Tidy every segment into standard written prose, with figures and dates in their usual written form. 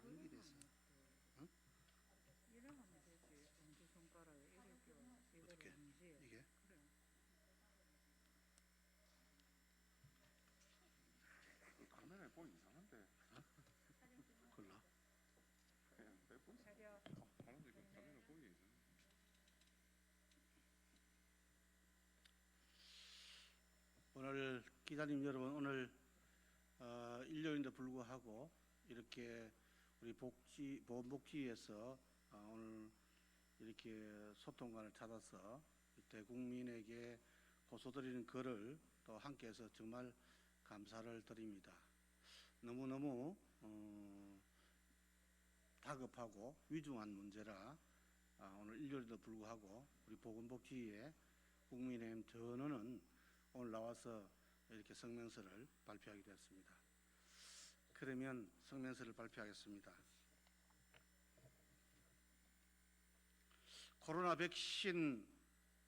연결돼서. 응? 이래 하면 되지. 엄지손가락에 이렇게 이거를 어떻게? 엄지에. 이게? 그래. 카메라에 보기 이상한데. 골라. 그냥 빼고 차려. 사람들이 그 카메라 보기 이상해. 오늘 기자님 여러분, 오늘 일요일인데 불구하고 이렇게 우리 보건복지위에서 오늘 이렇게 소통관을 찾아서 대국민에게 호소드리는 글을 또 함께해서 정말 감사를 드립니다. 너무너무 다급하고 위중한 문제라 오늘 일요일에도 불구하고 우리 보건복지위에 국민의힘 전원은 오늘 나와서 이렇게 성명서를 발표하게 되었습니다. 그러면 성명서를 발표하겠습니다. 코로나 백신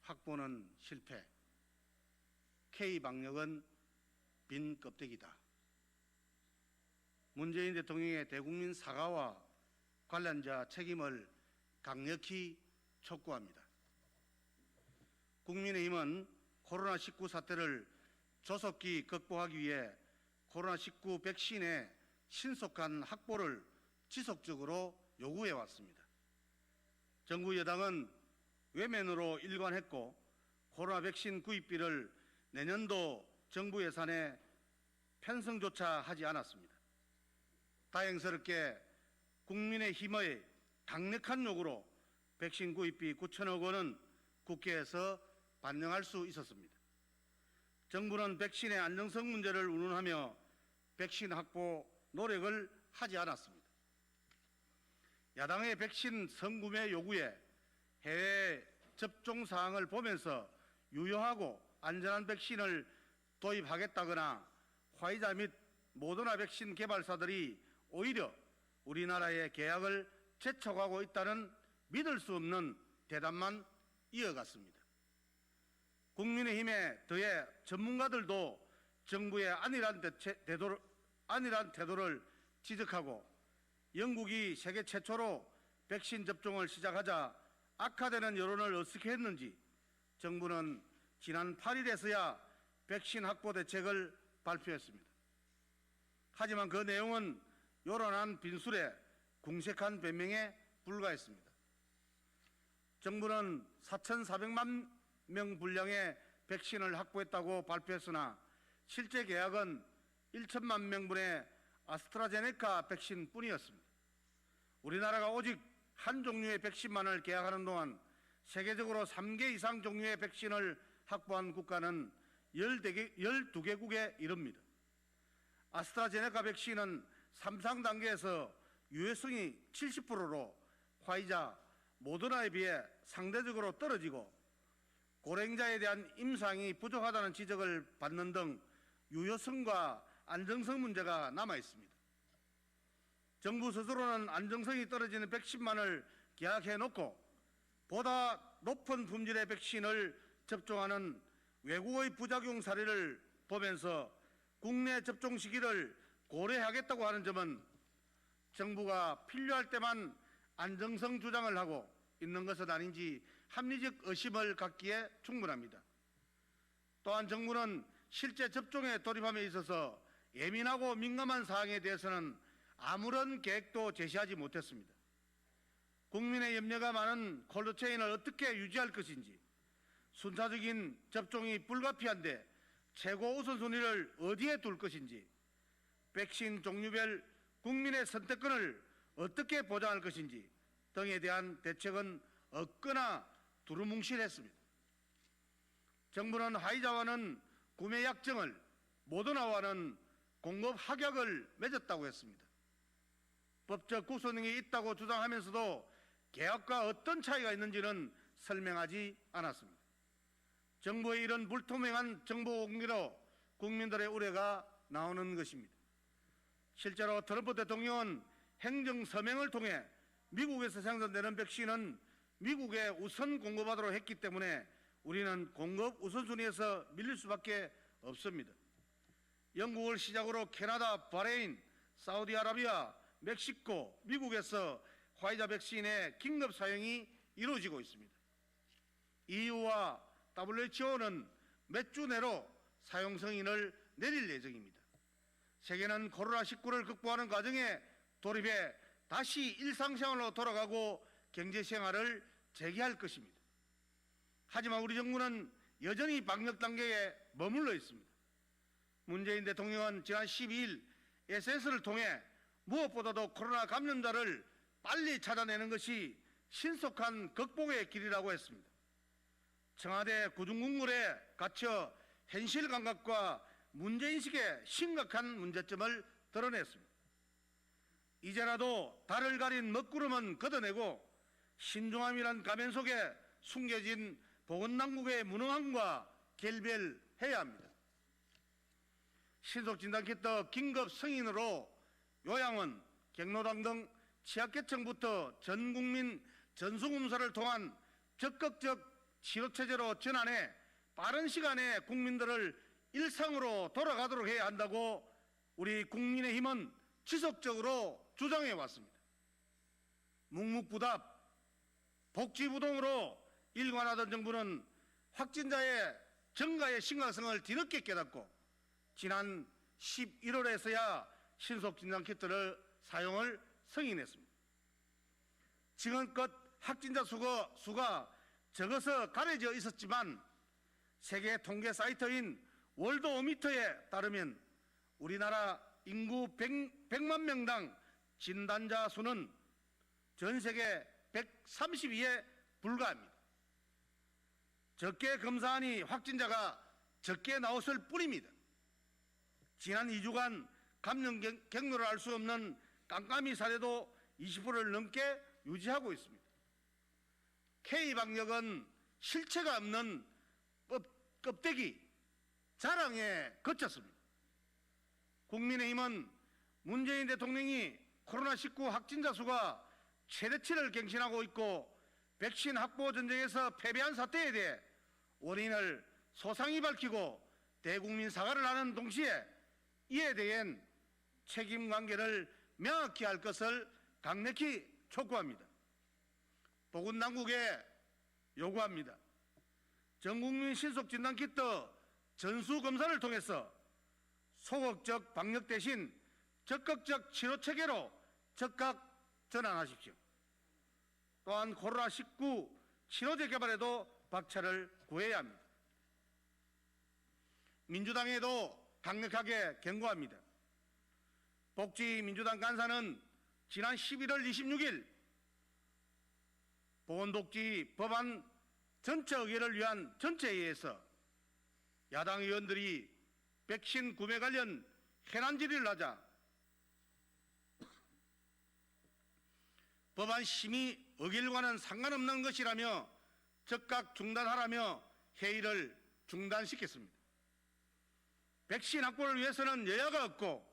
확보는 실패, K방역은 빈 껍데기다. 문재인 대통령의 대국민 사과와 관련자 책임을 강력히 촉구합니다. 국민의힘은 코로나19 사태를 조속히 극복하기 위해 코로나19 백신의 신속한 확보를 지속적으로 요구해 왔습니다. 정부 여당은 외면으로 일관했고 코로나 백신 구입비를 내년도 정부 예산에 편성조차 하지 않았습니다. 다행스럽게 국민의힘의 강력한 요구로 백신 구입비 9천억 원은 국회에서 반영할 수 있었습니다. 정부는 백신의 안정성 문제를 운운하며 백신 확보 노력을 하지 않았습니다. 야당의 백신 선구매 요구에 해외 접종 사항을 보면서 유효하고 안전한 백신을 도입하겠다거나 화이자 및 모더나 백신 개발사들이 오히려 우리나라의 계약을 재촉하고 있다는 믿을 수 없는 대답만 이어갔습니다. 국민의힘에 더해 전문가들도 정부의 안일한 태도를 지적하고 영국이 세계 최초로 백신 접종을 시작하자 악화되는 여론을 어떻게 했는지 정부는 지난 8일에서야 백신 확보 대책을 발표했습니다. 하지만 그 내용은 요란한 빈술에 궁색한 변명에 불과했습니다. 정부는 4,400만 명 분량의 백신을 확보했다고 발표했으나 실제 계약은 1천만 명분의 아스트라제네카 백신뿐이었습니다. 우리나라가 오직 한 종류의 백신만을 계약하는 동안 세계적으로 3개 이상 종류의 백신을 확보한 국가는 12개국에 이릅니다. 아스트라제네카 백신은 3상 단계에서 유효성이 70%로 화이자, 모더나에 비해 상대적으로 떨어지고 고령자에 대한 임상이 부족하다는 지적을 받는 등 유효성과 안정성 문제가 남아 있습니다. 정부 스스로는 안정성이 떨어지는 백신만을 계약해 놓고 보다 높은 품질의 백신을 접종하는 외국의 부작용 사례를 보면서 국내 접종 시기를 고려하겠다고 하는 점은 정부가 필요할 때만 안정성 주장을 하고 있는 것은 아닌지 합리적 의심을 갖기에 충분합니다. 또한 정부는 실제 접종에 돌입함에 있어서 예민하고 민감한 사항에 대해서는 아무런 계획도 제시하지 못했습니다. 국민의 염려가 많은 콜드체인을 어떻게 유지할 것인지, 순차적인 접종이 불가피한데 최고 우선순위를 어디에 둘 것인지, 백신 종류별 국민의 선택권을 어떻게 보장할 것인지 등에 대한 대책은 없거나 두루뭉실했습니다. 정부는 화이자와는 구매 약정을, 모더나와는 공급 합약을 맺었다고 했습니다. 법적 구속력이 있다고 주장하면서도 계약과 어떤 차이가 있는지는 설명하지 않았습니다. 정부의 이런 불투명한 정보 공개로 국민들의 우려가 나오는 것입니다. 실제로 트럼프 대통령은 행정 서명을 통해 미국에서 생산되는 백신은 미국에 우선 공급하도록 했기 때문에 우리는 공급 우선순위에서 밀릴 수밖에 없습니다. 영국을 시작으로 캐나다, 바레인, 사우디아라비아, 멕시코, 미국에서 화이자 백신의 긴급 사용이 이루어지고 있습니다. EU와 WHO는 몇 주 내로 사용 승인을 내릴 예정입니다. 세계는 코로나19를 극복하는 과정에 돌입해 다시 일상생활로 돌아가고 경제생활을 재개할 것입니다. 하지만 우리 정부는 여전히 방역 단계에 머물러 있습니다. 문재인 대통령은 지난 12일 SNS를 통해 무엇보다도 코로나 감염자를 빨리 찾아내는 것이 신속한 극복의 길이라고 했습니다. 청와대 구중궁궐에 갇혀 현실 감각과 문제인식의 심각한 문제점을 드러냈습니다. 이제라도 달을 가린 먹구름은 걷어내고 신중함이란 가면 속에 숨겨진 보건당국의 무능함과 결별해야 합니다. 신속진단키트 긴급 승인으로 요양원, 경로당 등 취약계층부터 전국민 전수검사를 통한 적극적 치료체제로 전환해 빠른 시간에 국민들을 일상으로 돌아가도록 해야 한다고 우리 국민의힘은 지속적으로 주장해 왔습니다. 묵묵부답, 복지부동으로 일관하던 정부는 확진자의 증가의 심각성을 뒤늦게 깨닫고 지난 11월에서야 신속진단키트를 사용을 승인했습니다. 지금껏 확진자 수가 적어서 가려져 있었지만 세계 통계 사이트인 월드오미터에 따르면 우리나라 인구 100만 명당 진단자 수는 전 세계 132에 불과합니다. 적게 검사하니 확진자가 적게 나왔을 뿐입니다. 지난 2주간 감염 경로를 알 수 없는 깜깜이 사례도 20%를 넘게 유지하고 있습니다. K방역은 실체가 없는 껍데기, 자랑에 그쳤습니다. 국민의힘은 문재인 대통령이 코로나19 확진자 수가 최대치를 갱신하고 있고 백신 확보 전쟁에서 패배한 사태에 대해 원인을 소상히 밝히고 대국민 사과를 하는 동시에 이에 대한 책임관계를 명확히 할 것을 강력히 촉구합니다. 보건당국에 요구합니다. 전국민 신속진단키트 전수검사를 통해서 소극적 방역 대신 적극적 치료체계로 즉각 전환하십시오. 또한 코로나19 치료제 개발에도 박차를 구해야 합니다. 민주당에도 강력하게 경고합니다. 복지민주당 간사는 지난 11월 26일 보건복지 법안 전체 의결을 위한 전체회의에서 야당 의원들이 백신 구매 관련 현안 질의를 하자 법안 심의 의결과는 상관없는 것이라며 즉각 중단하라며 회의를 중단시켰습니다. 백신 확보를 위해서는 여야가 없고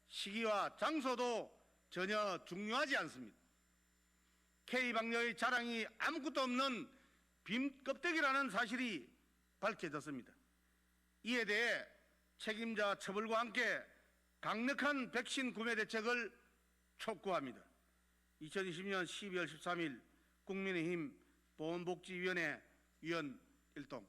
시기와 장소도 전혀 중요하지 않습니다. K방역의 자랑이 아무것도 없는 빈 껍데기라는 사실이 밝혀졌습니다. 이에 대해 책임자 처벌과 함께 강력한 백신 구매 대책을 촉구합니다. 2020년 12월 13일 국민의힘 보건복지위원회 위원 일동